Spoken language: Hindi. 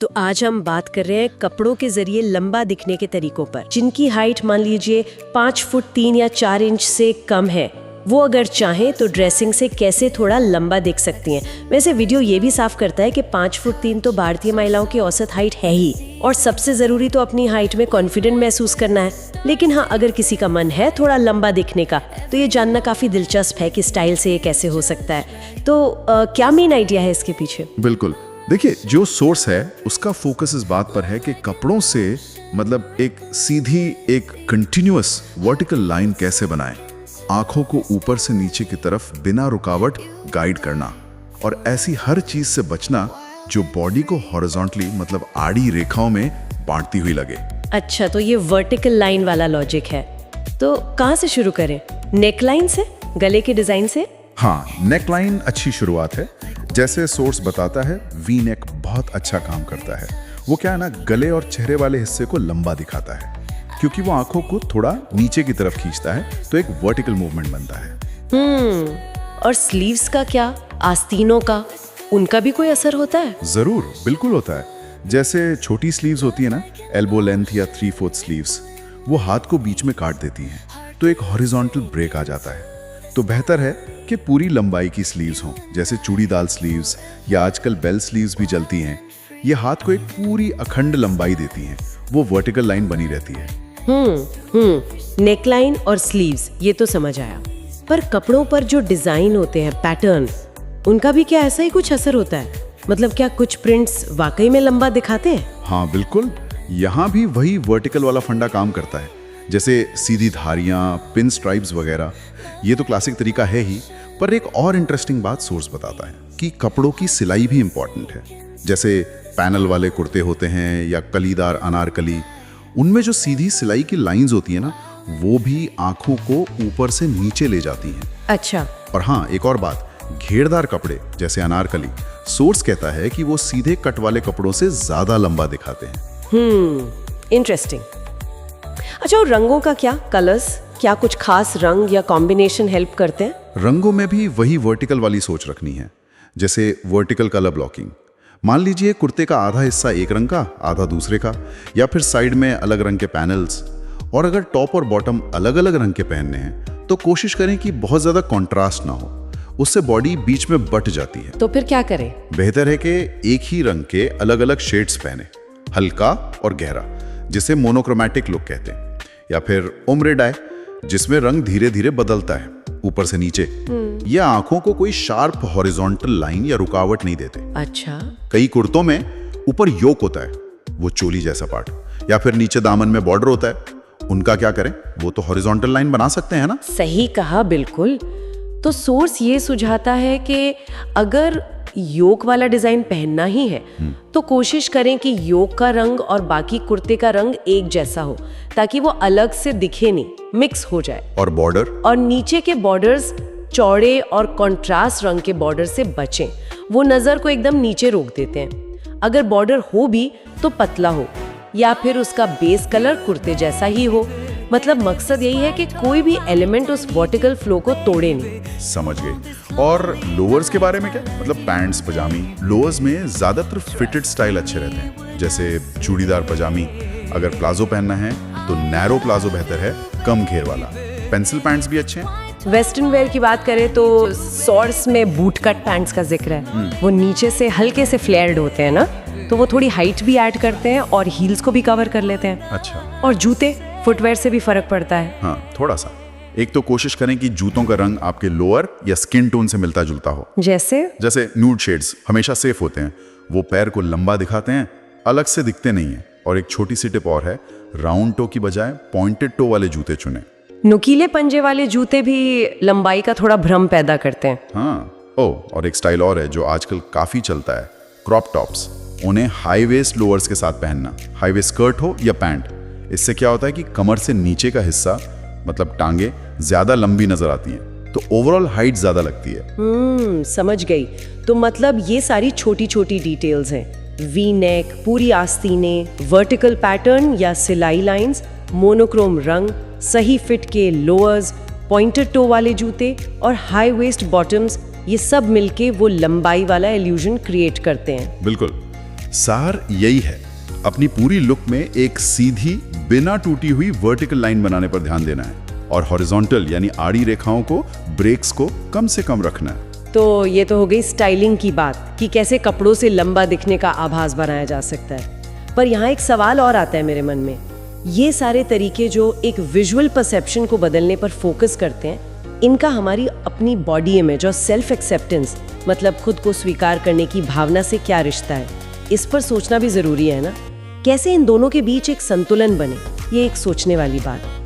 तो आज हम बात कर रहे हैं कपड़ों के जरिए लंबा दिखने के तरीकों पर। जिनकी हाइट मान लीजिए 5 फुट 3 या 4 इंच से कम है, वो अगर चाहें तो ड्रेसिंग से कैसे थोड़ा लंबा दिख सकती हैं। वैसे वीडियो ये भी साफ करता है कि 5 फुट 3 तो भारतीय महिलाओं की औसत हाइट है ही, और सबसे जरूरी तो अपनी हाइट में कॉन्फिडेंट महसूस करना है। लेकिन हाँ, अगर किसी का मन है थोड़ा लंबा दिखने का, तो ये जानना काफी दिलचस्प है कि स्टाइल से ये कैसे हो सकता है। तो क्या मेन आइडिया है इसके पीछे? बिल्कुल, देखिए, जो सोर्स है उसका फोकस इस बात पर है कि कपड़ों से मतलब एक सीधी एक कंटिन्यूअस वर्टिकल लाइन कैसे बनाएं, आंखों को ऊपर से नीचे की तरफ बिना रुकावट गाइड करना, और ऐसी हर चीज से बचना जो बॉडी को हॉरिजॉन्टली मतलब आड़ी रेखाओं में बांटती हुई लगे। अच्छा, तो ये वर्टिकल लाइन वाला लॉजिक है। तो कहाँ से शुरू करें? नेक लाइन से, गले के डिजाइन से? हाँ, नेक लाइन अच्छी शुरुआत है। जैसे सोर्स बताता है, वी नेक बहुत अच्छा काम करता है। वो क्या है ना, गले और चेहरे वाले हिस्से को लंबा दिखाता है क्योंकि वो आंखों को थोड़ा नीचे की तरफ खींचता है, तो एक वर्टिकल मूवमेंट बनता है। और स्लीव्स का क्या, आस्तीनों का, उनका भी कोई असर होता है? जरूर, बिल्कुल होता है। जैसे छोटी स्लीव्स होती है ना, एल्बो लेंथ या 3/4 स्लीव्स, वो हाथ को बीच में काट देती हैं, तो एक हॉरिजॉन्टल ब्रेक आ जाता है। तो बेहतर है कि पूरी लंबाई की स्लीव्स हों, जैसे चूड़ीदार स्लीव्स या आजकल बेल स्लीव्स भी चलती हैं। ये हाथ को एक पूरी अखंड लंबाई देती हैं, वो वर्टिकल लाइन बनी रहती है। नेकलाइन और स्लीव्स ये तो समझ आया, पर कपड़ों पर जो डिजाइन होते हैं, पैटर्न, उनका भी क्या ऐसा ही कुछ असर होता है? मतलब क्या कुछ प्रिंट्स वाकई में लंबा दिखाते हैं? हाँ बिल्कुल, यहाँ भी वही वर्टिकल वाला फंडा काम करता है। जैसे सीधी धारियाँ, पिन स्ट्राइप्स वगैरह, ये तो क्लासिक तरीका है ही। पर एक और इंटरेस्टिंग बात सोर्स बताता है कि कपड़ों की सिलाई भी इंपॉर्टेंट है। जैसे पैनल वाले कुर्ते होते हैं या कलीदार अनारकली, उनमें जो सीधी सिलाई की लाइंस होती है ना, वो भी आंखों को ऊपर से नीचे ले जाती हैं। अच्छा। और हाँ, एक और बात, घेरदार कपड़े जैसे अनारकली, सोर्स कहता है कि वो सीधे कट वाले कपड़ों से ज्यादा लंबा दिखाते हैं। इंटरेस्टिंग। अच्छा, और रंगों का क्या, कलर्स, क्या कुछ खास रंग या कॉम्बिनेशन हेल्प करते हैं? रंगों में भी वही वर्टिकल वाली सोच रखनी है। जैसे वर्टिकल कलर ब्लॉकिंग, मान लीजिए कुर्ते का आधा हिस्सा एक रंग का, आधा दूसरे का, या फिर साइड में अलग रंग के पैनल्स। और अगर टॉप और बॉटम अलग अलग रंग के पहनने हैं, तो कोशिश करें कि बहुत ज्यादा कॉन्ट्रास्ट ना हो, उससे बॉडी बीच में बट जाती है। तो फिर क्या करें? बेहतर है कि एक ही रंग के अलग अलग शेड्स पहने, हल्का और गहरा, जिसे मोनोक्रोमैटिक लुक कहते हैं, या फिर ओम्ब्रे डाई, जिसमें रंग धीरे धीरे बदलता है ऊपर से नीचे। यह आंखों को कोई शार्प हॉरिजॉन्टल लाइन या रुकावट नहीं देते। अच्छा। कई कुर्तों में ऊपर योक होता है, वो चोली जैसा पार्ट, या फिर नीचे दामन में बॉर्डर होता है, उनका क्या करें? वो तो हॉरिजॉन्टल लाइन बना सकते हैं ना। सही कहा, बिल्कुल। तो सोर्स ये सुझाता है कि अगर योक वाला डिजाइन पहनना ही है, तो कोशिश करें कि योक का रंग और बाकी कुर्ते का रंग एक जैसा हो, ताकि वो अलग से दिखे नहीं, मिक्स हो जाए। और बॉर्डर, और नीचे के बॉर्डर्स चौड़े और कंट्रास्ट रंग के बॉर्डर से बचें, वो नजर को एकदम नीचे रोक देते हैं। अगर बॉर्डर हो भी तो पतला हो, या फिर उसका बेस कलर कुर्ते जैसा ही हो। मतलब मकसद यही है कि कोई भी एलिमेंट उस वर्टिकल फ्लो को तोड़े नहीं। समझ गए। और लोअर्स के बारे में क्या? मतलब पैंट्स, पजामी। लोअर्स में ज्यादातर फिटेड स्टाइल अच्छे रहते हैं, जैसे चूड़ीदार पजामी। अगर प्लाजो पहनना है तो नैरो प्लाजो बेहतर है, कम घेर वाला। पेंसिल पैंट्स भी अच्छे हैं। वेस्टर्न वेयर की बात करें तो सोर्स में बूट कट पैंट्स का जिक्र है। वो नीचे से हल्के से फ्लेयर्ड होते हैं ना, तो वो थोड़ी हाइट भी ऐड करते हैं और हील्स को भी कवर कर लेते हैं। अच्छा। और जूते, फुटवेयर से भी फर्क पड़ता है। हाँ, थोड़ा सा। एक तो कोशिश करें कि जूतों का रंग आपके लोअर या स्किन टोन से मिलता जुलता हो। जैसे न्यूड शेड्स हमेशा सेफ होते हैं, वो पैर को लंबा दिखाते हैं, अलग से दिखते नहीं है। और एक छोटी सी टिप और है, राउंड टो की बजाय पॉइंटेड टो वाले जूते चुनें। नुकीले पंजे वाले जूते भी लंबाई का थोड़ा भ्रम पैदा करते हैं। हाँ। और एक स्टाइल और है जो आजकल काफी चलता है, क्रॉप टॉप्स। उन्हें हाई वेस्ट लोअर्स के साथ पहनना, हाई वेस्ट स्कर्ट हो या पैंट। इससे क्या होता है कि कमर से नीचे का हिस्सा, मतलब टांगे, ज्यादा लंबी नजर आती हैं, तो ओवरऑल हाइट ज्यादा लगती है। समझ गई। तो मतलब ये सारी छोटी छोटी डिटेल्स हैं, वी नेक, पूरी आस्तीने, वर्टिकल पैटर्न या सिलाई लाइंस, मोनोक्रोम रंग, सही फिट के लोअर्स, पॉइंटेड टो वाले जूते और हाई वेस्ट बॉटम्स, ये सब मिलके वो लंबाई वाला इल्यूजन क्रिएट करते हैं। बिल्कुल। सार यही है, अपनी पूरी लुक में एक सीधी बिना टूटी हुई वर्टिकल लाइन बनाने पर ध्यान देना है और हॉरिजॉन्टल यानी आड़ी रेखाओं को, ब्रेक्स को कम से कम रखना है। तो ये तो हो गई स्टाइलिंग की बात कि कैसे कपड़ों से लंबा दिखने का आभास बनाया जा सकता है। पर यहाँ एक सवाल और आता है मेरे मन में, ये सारे तरीके जो एक विजुअल परसेप्शन को बदलने पर फोकस करते हैं, इनका हमारी अपनी बॉडी इमेज और सेल्फ एक्सेप्टेंस, मतलब खुद को स्वीकार करने की भावना से क्या रिश्ता है, इस पर सोचना भी जरूरी है ना। कैसे इन दोनों के बीच एक संतुलन बने, ये एक सोचने वाली बात।